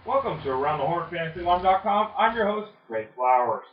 Welcome to AroundTheHorn, I'm your host, Ray Flowers.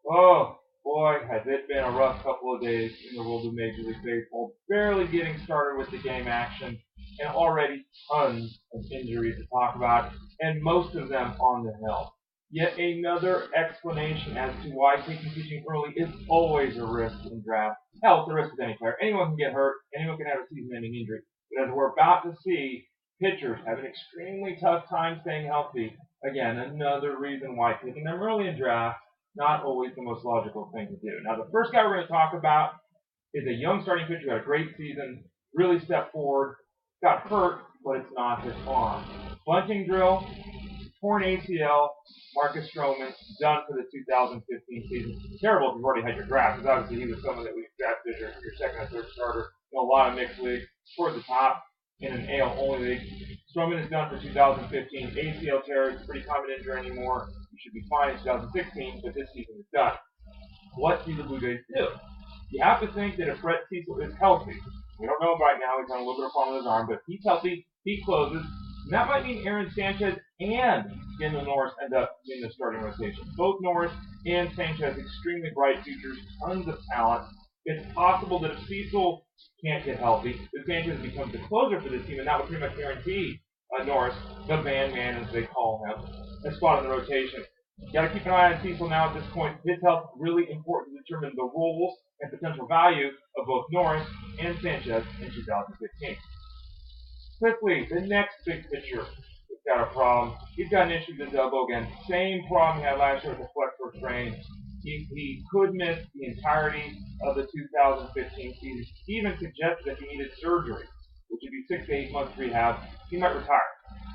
Oh, boy, has it been a rough couple of days in the world of Major League Baseball. Barely getting started with the game action, and already tons of injuries to talk about, and most of them on the hill. Yet another explanation as to why taking pitching early is always a risk in draft. Hell, it's a risk with any player. Anyone can get hurt. Anyone can have a season-ending injury. But as we're about to see, pitchers have an extremely tough time staying healthy. Again, another reason why taking them early in draft not always the most logical thing to do. Now, the first guy we're going to talk about is a young starting pitcher who had a great season, really stepped forward, got hurt, but it's not his arm. Bunting drill, torn ACL, Marcus Stroman, done for the 2015 season. Terrible if you've already had your draft, because obviously he was someone that we drafted as your second or third starter in a lot of mixed leagues, towards the top in an AL-only league. Stroman is done for 2015. ACL tear is a pretty common injury anymore. He should be fine in 2016, but this season is done. What do the Blue Jays do? You have to think that if Brett Cecil is healthy, we don't know him right now, he's on a little bit of problem with his arm, but if he's healthy, he closes. And that might mean Aaron Sanchez and Daniel Norris end up in the starting rotation. Both Norris and Sanchez, extremely bright futures, tons of talent. It's possible that if Cecil can't get healthy, that Sanchez becomes the closer for this team, and that would pretty much guarantee Norris, the van man as they call him, a spot in the rotation. You got to keep an eye on Cecil now at this point. His health is really important to determine the roles and potential value of both Norris and Sanchez in 2015. Quickly, the next big pitcher has got a problem. He's got an issue with his elbow again. Same problem he had last year with the flexor strain. He could miss the entirety of the 2015 season. He even suggested that he needed surgery, which would be 6 to 8 months rehab. He might retire.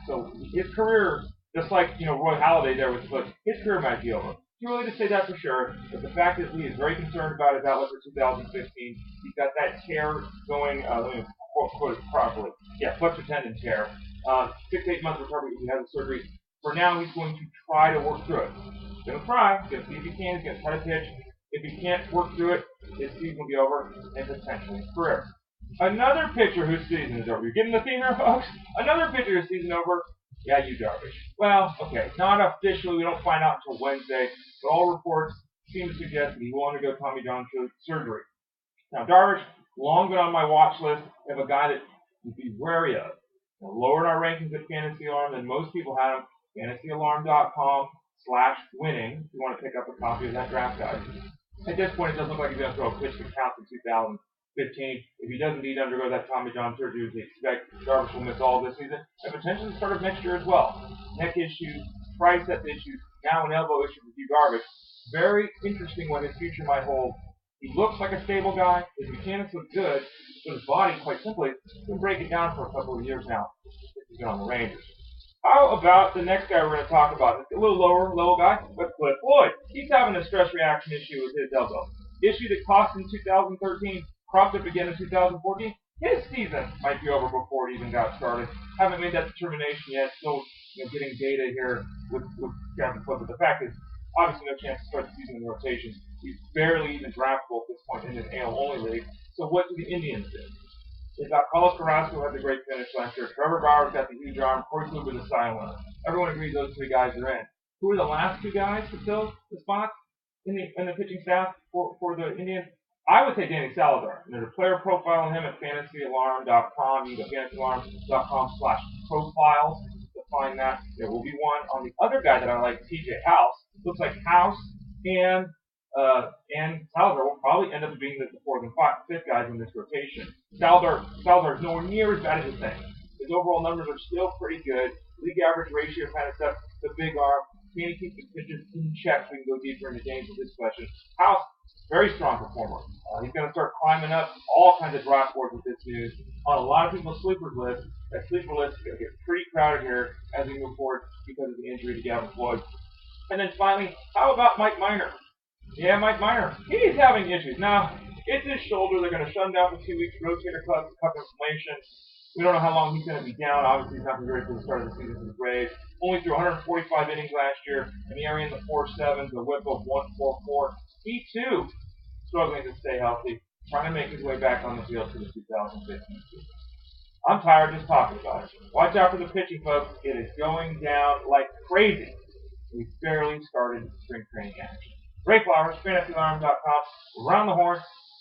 So his career, just like Roy Halladay there with the foot, his career might be over. Too early to say that for sure, but the fact is he is very concerned about his outlook for 2015. He's got that tear going, let me quote it properly. Yeah, flexor tendon tear. 6 to 8 months recovery if he has a surgery. For now, he's going to try to work through it. He's going to try. He's going to see if he can. He's going to try to pitch. If he can't work through it, his season will be over and potentially his career. Another pitcher whose season is over. You're getting the theme here, folks? Another pitcher whose season over. Yeah, you Darvish. Well, okay, not officially. We don't find out until Wednesday, but all reports seem to suggest that he will undergo Tommy John surgery. Now, Darvish, long been on my watch list of a guy that you'd be wary of. Lowered our rankings at Fantasy Alarm than most people have. FantasyAlarm.com/winning. If you want to pick up a copy of that draft guide. At this point, it doesn't look like he's going to throw a pitch to count in 2015. If he does indeed undergo that Tommy John surgery, we expect Darvish will miss all this season and potentially the start of next year as well. Neck issues, tricep issues, now an elbow issue with you Darvish. Very interesting what his future might hold. He looks like a stable guy. His mechanics look good, but his body, quite simply, can break it down for a couple of years now since he's been on the Rangers. How about the next guy we're going to talk about? It's a little lower level guy, but Gavin Floyd. He's having a stress reaction issue with his elbow. Issue that cost him 2013, cropped up again in 2014. His season might be over before it even got started. Haven't made that determination yet. Still getting data here with Gavin Floyd, but the fact is, obviously no chance to start the season in the rotation. He's barely even draftable at this point in an AL-only league. So what do the Indians do? They've got Carlos Carrasco, who had the great finish last year. Trevor Bauer's got the huge arm. Corey Kluber, the silent. Everyone agrees those three guys are in. Who are the last two guys to fill the spots in the pitching staff for the Indians? I would say Danny Salazar. And there's a player profile on him at FantasyAlarm.com. You can go FantasyAlarm.com/profiles to find that. There will be one on the other guy that I like, TJ House. Looks like House and Salazar will probably end up being the fourth and fifth guys in this rotation. Salazar is nowhere near as bad as his thing. His overall numbers are still pretty good. League average ratio kind of stuff. The big arm. Can he keep the pitches in check? We can go deeper into games with this question. House, very strong performer. He's going to start climbing up all kinds of draft boards with this news. On a lot of people's sleeper list, that sleeper list is going to get pretty crowded here as we move forward because of the injury to Gavin Floyd. And then finally, how about Mike Minor? Yeah, Mike Minor. He's having issues. Now, it's his shoulder. They're going to shut him down for 2 weeks. Rotator cuff inflammation. We don't know how long he's going to be down. Obviously, he's not going to be ready for the start of the season for the Braves. Only threw 145 innings last year, and the area in the 4.7s, a whip of 1.44. He, too, struggling to stay healthy, trying to make his way back on the field for the 2015 season. I'm tired just talking about it. Watch out for the pitching, folks. It is going down like crazy. We barely started spring training action. Ray Flowers, FantasyAlarm.com, Around the Horn.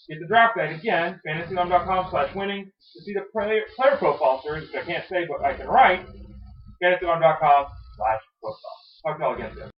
Get the draft guide again, FantasyAlarm.com/winning. To see the player profile series, which I can't say but I can write, FantasyAlarm.com/profile. Talk to y'all again soon.